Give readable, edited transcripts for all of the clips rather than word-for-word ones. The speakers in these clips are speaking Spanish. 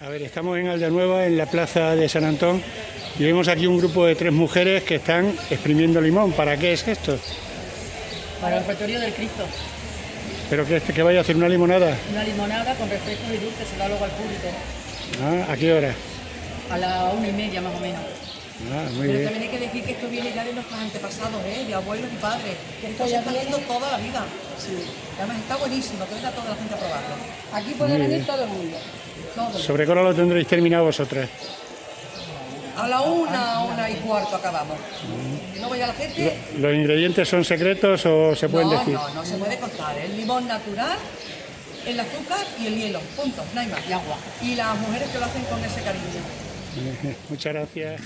A ver, estamos en Aldeanueva, en la plaza de San Antón, y vemos aquí un grupo de 3 mujeres que están exprimiendo limón. ¿Para qué es esto? Para el refectorio del Cristo. ¿Pero que vaya a hacer una limonada? Una limonada con refrescos y dulces, se da luego al público. Ah, ¿a qué hora? A las 1:30 más o menos. Ah, muy Pero bien. también hay que decir que esto viene ya de nuestros antepasados, de abuelos y padres. Que esto se está haciendo toda la vida. Sí. Además está buenísimo, que venga toda la gente a probarlo. Aquí puede venir todo el mundo. ¿Sobre qué hora lo tendréis terminado vosotras? A la 1:15 acabamos. No vaya la gente. ¿Los ingredientes son secretos o se pueden decir? No se puede contar. El limón natural, el azúcar y el hielo. Punto, no hay más. Y agua. Y las mujeres que lo hacen con ese cariño. Muchas gracias.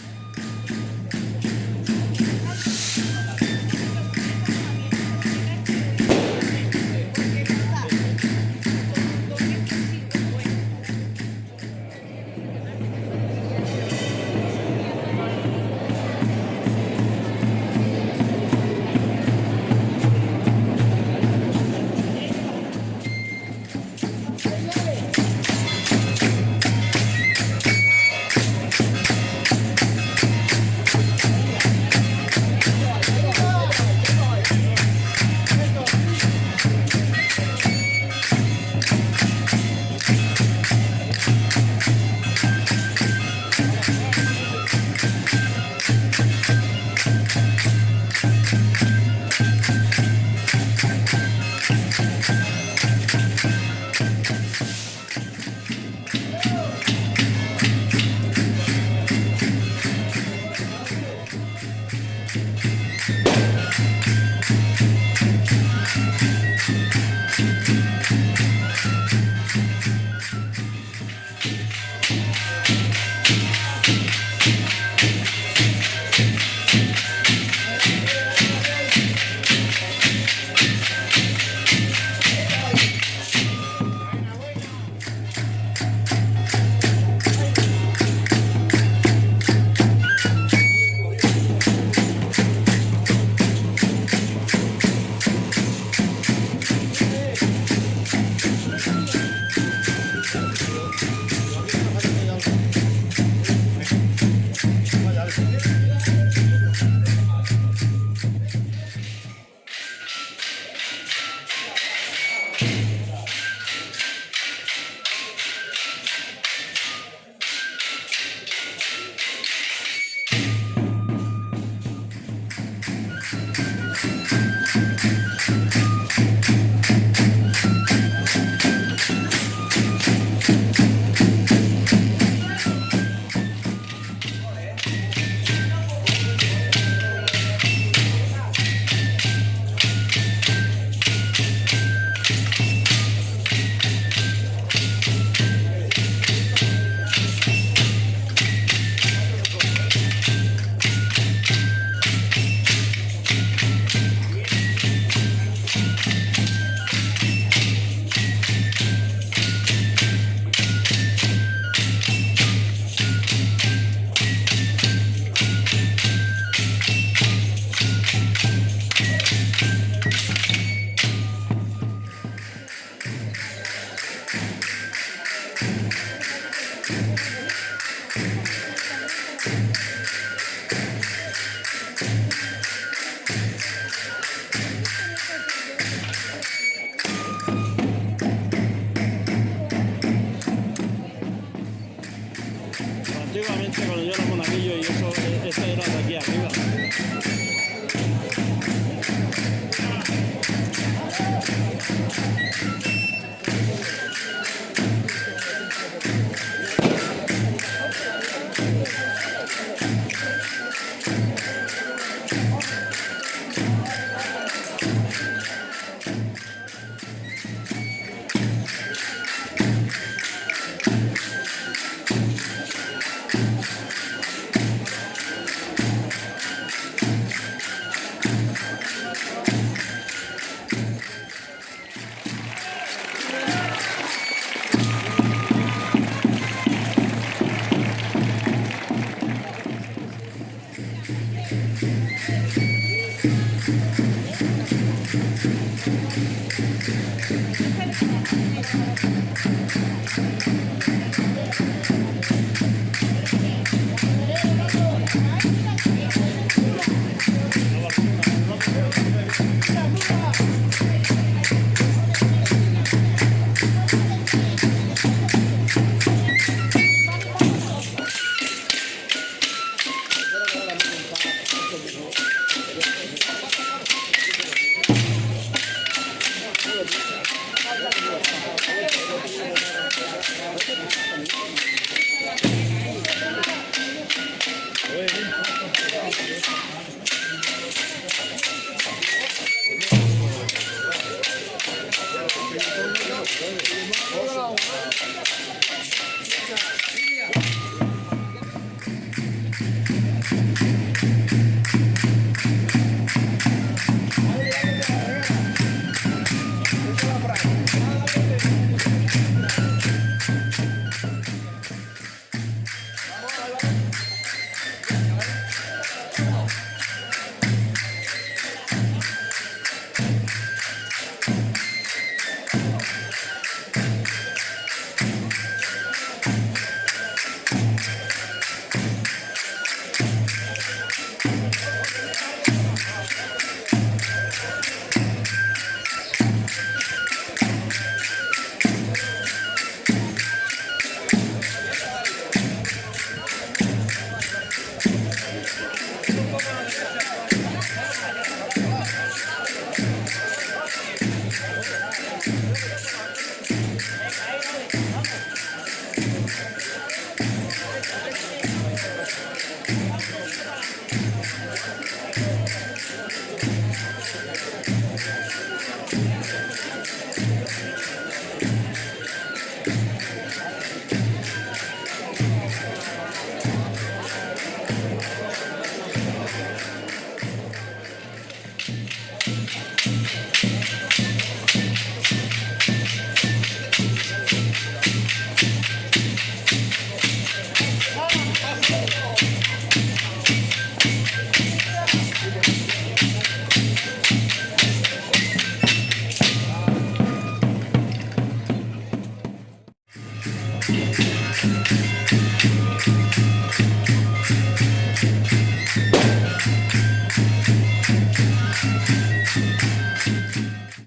Antiguamente cuando yo era monaguillo y eso era de aquí arriba.